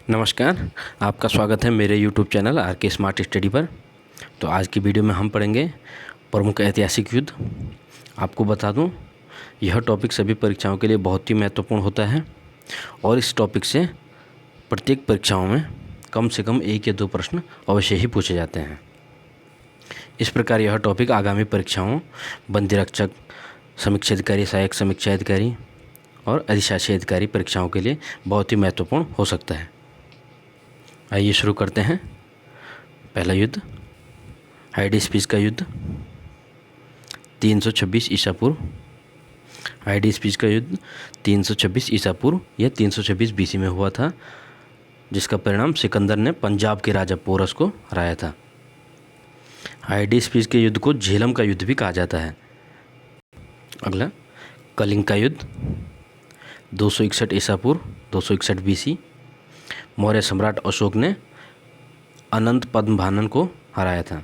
नमस्कार, आपका स्वागत है मेरे YouTube चैनल आर के स्मार्ट स्टडी पर। तो आज की वीडियो में हम पढ़ेंगे प्रमुख ऐतिहासिक युद्ध। आपको बता दूं, यह टॉपिक सभी परीक्षाओं के लिए बहुत ही महत्वपूर्ण होता है और इस टॉपिक से प्रत्येक परीक्षाओं में कम से कम 1 या 2 प्रश्न अवश्य ही पूछे जाते हैं। इस प्रकार यह टॉपिक आगामी परीक्षाओं बंदी रक्षक, समीक्षा अधिकारी, सहायक समीक्षा अधिकारी और अधिशासी अधिकारी परीक्षाओं के लिए बहुत ही महत्वपूर्ण हो सकता है। आइए शुरू करते हैं। पहला युद्ध हाइडेस्पीस का युद्ध 326 ईसा पूर्व। हाइडेस्पीस का युद्ध 326 ईसा पूर्व या 326 बीसी में हुआ था, जिसका परिणाम सिकंदर ने पंजाब के राजा पोरस को हराया था। हाइडेस्पीस के युद्ध को झेलम का युद्ध भी कहा जाता है। अगला कलिंग का युद्ध 261 ईसा पूर्व 261 बीसी। मौर्य सम्राट अशोक ने अनंत पद्मभानन को हराया था।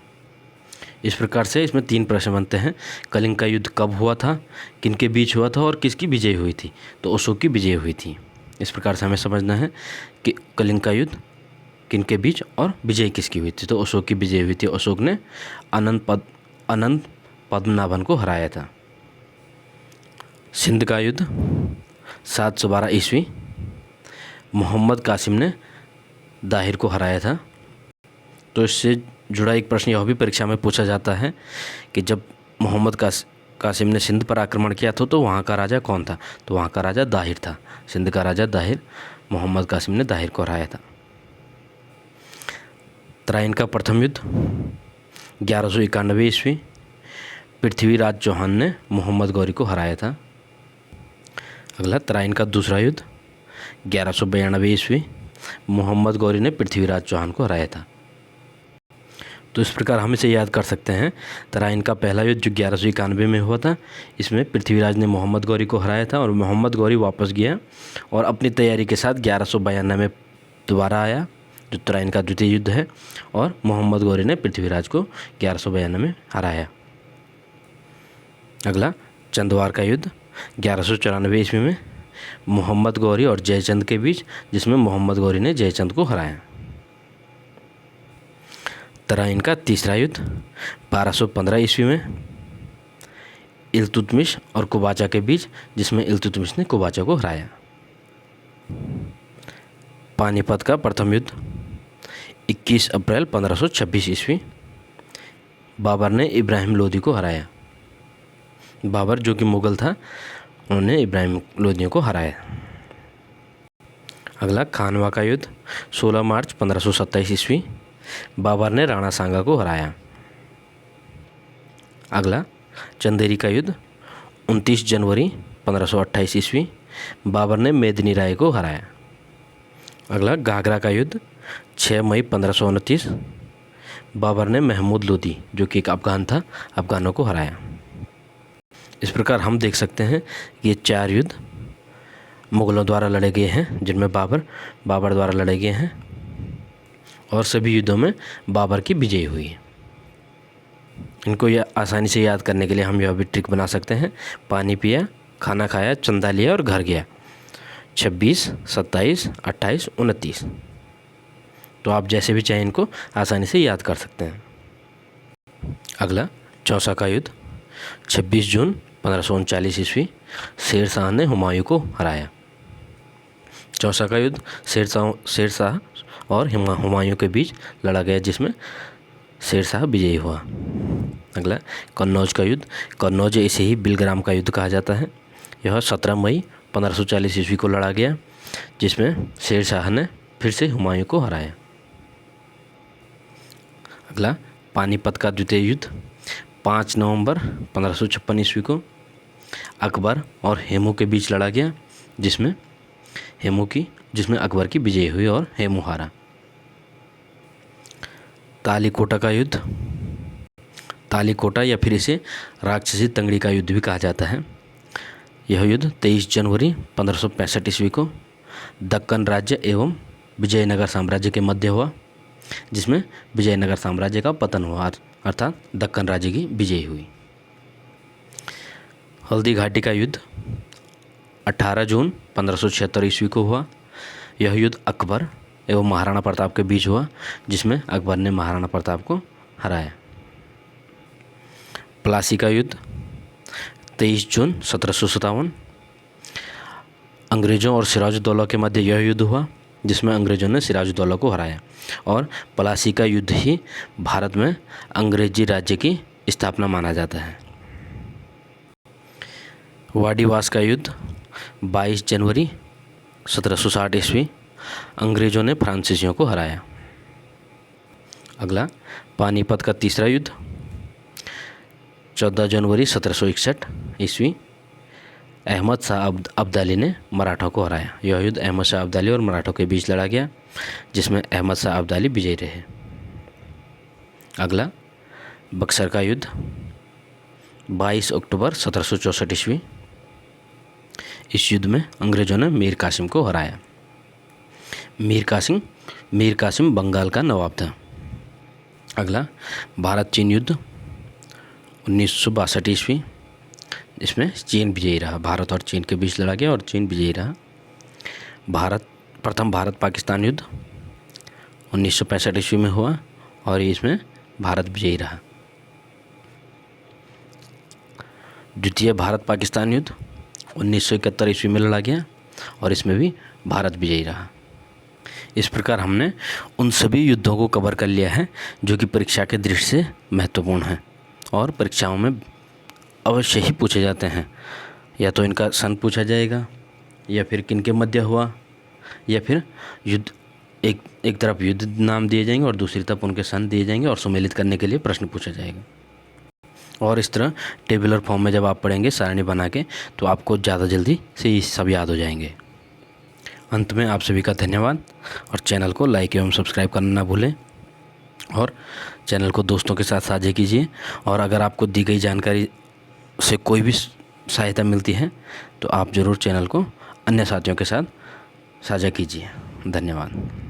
इस प्रकार से इसमें 3 प्रश्न बनते हैं। कलिंग का युद्ध कब हुआ था, किनके बीच हुआ था और किसकी विजय हुई थी? तो अशोक की विजय हुई थी। इस प्रकार से हमें समझना है कि कलिंग का युद्ध किनके बीच और विजय किसकी हुई थी। तो अशोक की विजय हुई थी। अशोक ने अनंत पद्मनाभन को हराया था। सिंध का युद्ध 712 ईस्वी। मोहम्मद कासिम ने दाहिर को हराया था। तो इससे जुड़ा एक प्रश्न यह भी परीक्षा में पूछा जाता है कि जब मोहम्मद कासिम ने सिंध पर आक्रमण किया था तो वहाँ का राजा कौन था? तो वहाँ का राजा दाहिर था। सिंध का राजा दाहिर, मोहम्मद कासिम ने दाहिर को हराया था। तराइन का प्रथम युद्ध 1191 ईस्वी। पृथ्वीराज चौहान ने मोहम्मद गौरी को हराया था। अगला तराइन का दूसरा युद्ध 1192 ईस्वी। मोहम्मद गौरी ने पृथ्वीराज चौहान को हराया था। तो इस प्रकार हम इसे याद कर सकते हैं। तराइन का पहला युद्ध जो 1191 में हुआ था, इसमें पृथ्वीराज ने मोहम्मद गौरी को हराया था और मोहम्मद गौरी वापस गया और अपनी तैयारी के साथ 1192 में दोबारा आया, जो तराइन का द्वितीय युद्ध है, और मोहम्मद गौरी ने पृथ्वीराज को 1192 में हराया। अगला चंदवार का युद्ध 1194 ईस्वी में मोहम्मद गौरी और जयचंद के बीच, जिसमें मोहम्मद गौरी ने जयचंद को हराया। तराइन का तीसरा युद्ध 1215 ईस्वी में इल्तुतमिश और कुबाचा के बीच, जिसमें इल्तुतमिश ने कुबाचा को हराया। पानीपत का प्रथम युद्ध 21 अप्रैल 1526 ईस्वी। बाबर ने इब्राहिम लोदी को हराया। बाबर जो कि मुगल था, उन्होंने इब्राहिम लोदियों को हराया। अगला खानवा का युद्ध 16 मार्च 1527 ईस्वी। बाबर ने राणा सांगा को हराया। अगला चंदेरी का युद्ध 29 जनवरी 1528 ईस्वी। बाबर ने मेदिनी राय को हराया। अगला घाघरा का युद्ध 6 मई 1529। बाबर ने महमूद लोदी, जो कि एक अफगान था, अफगानों को हराया। इस प्रकार हम देख सकते हैं कि ये 4 युद्ध मुग़लों द्वारा लड़े गए हैं, जिनमें बाबर द्वारा लड़े गए हैं और सभी युद्धों में बाबर की विजय हुई है। इनको यह आसानी से याद करने के लिए हम यह भी ट्रिक बना सकते हैं। पानी पिया, खाना खाया, चंदा लिया और घर गया। 26, 27, 28, 29। तो आप जैसे भी चाहें इनको आसानी से याद कर सकते हैं। अगला चौसा का युद्ध 26 जून 1539 ईस्वी। शेर शाह ने हुमायूं को हराया। चौसा का युद्ध शेर शाह और हुमायूं के बीच लड़ा गया, जिसमें शेर शाह विजयी हुआ। अगला कन्नौज का युद्ध। कन्नौज इसे ही बिलग्राम का युद्ध कहा जाता है। यह 17 मई 1540 ईस्वी को लड़ा गया, जिसमें शेर शाह ने फिर से हुमायूं को हराया। अगला पानीपत का द्वितीय युद्ध 5 नवंबर 1556 ईस्वी को अकबर और हेमू के बीच लड़ा गया, जिसमें अकबर की विजय हुई और हेमू हारा। तालीकोटा का युद्ध, तालीकोटा या फिर इसे राक्षसी तंगड़ी का युद्ध भी कहा जाता है। यह युद्ध 23 जनवरी 1565 ईस्वी को दक्कन राज्य एवं विजयनगर साम्राज्य के मध्य हुआ, जिसमें विजयनगर साम्राज्य का पतन हुआ, अर्थात दक्कन राज्य की विजय हुई। हल्दी घाटी का युद्ध 18 जून 1576 ईस्वी को हुआ। यह युद्ध अकबर एवं महाराणा प्रताप के बीच हुआ, जिसमें अकबर ने महाराणा प्रताप को हराया। प्लासी का युद्ध 23 जून 1757। अंग्रेज़ों और सिराजुद्दौला के मध्य यह युद्ध हुआ, जिसमें अंग्रेज़ों ने सिराजुद्दौला को हराया, और प्लासी का युद्ध ही भारत में अंग्रेजी राज्य की स्थापना माना जाता है। वाडीवास का युद्ध 22 जनवरी 1760 ईस्वी। अंग्रेज़ों ने फ्रांसीसियों को हराया। अगला पानीपत का तीसरा युद्ध 14 जनवरी 1761 ईस्वी। अहमद शाह अब्दाली ने मराठों को हराया। यह युद्ध अहमद शाह अब्दाली और मराठों के बीच लड़ा गया, जिसमें अहमद शाह अब्दाली विजयी रहे। अगला बक्सर का युद्ध 22 अक्टूबर 1764 ईस्वी। इस युद्ध में अंग्रेज़ों ने मीर कासिम को हराया। मीर कासिम बंगाल का नवाब था। अगला भारत चीन युद्ध 1962 ईस्वी। इसमें चीन विजयी रहा। भारत और चीन के बीच लड़ा गया और चीन विजयी रहा। प्रथम भारत पाकिस्तान युद्ध 1965 ईस्वी में हुआ और इसमें भारत विजयी रहा। द्वितीय भारत पाकिस्तान युद्ध 1971 ईस्वी में लड़ा गया और इसमें भी भारत विजयी रहा। इस प्रकार हमने उन सभी युद्धों को कवर कर लिया है जो कि परीक्षा के दृष्टि से महत्वपूर्ण हैं और परीक्षाओं में अवश्य ही पूछे जाते हैं। या तो इनका सन पूछा जाएगा, या फिर किनके मध्य हुआ, या फिर युद्ध एक तरफ युद्ध नाम दिए जाएंगे और दूसरी तरफ उनके सन दिए जाएंगे और सुमेलित करने के लिए प्रश्न पूछा जाएगा। और इस तरह टेबुलर फॉर्म में जब आप पढ़ेंगे सारणी बना के, तो आपको ज़्यादा जल्दी से ये सब याद हो जाएंगे। अंत में आप सभी का धन्यवाद, और चैनल को लाइक एवं सब्सक्राइब करना ना भूलें, और चैनल को दोस्तों के साथ साझा कीजिए। और अगर आपको दी गई जानकारी से कोई भी सहायता मिलती है तो आप ज़रूर चैनल को अन्य साथियों के साथ साझा कीजिए। धन्यवाद।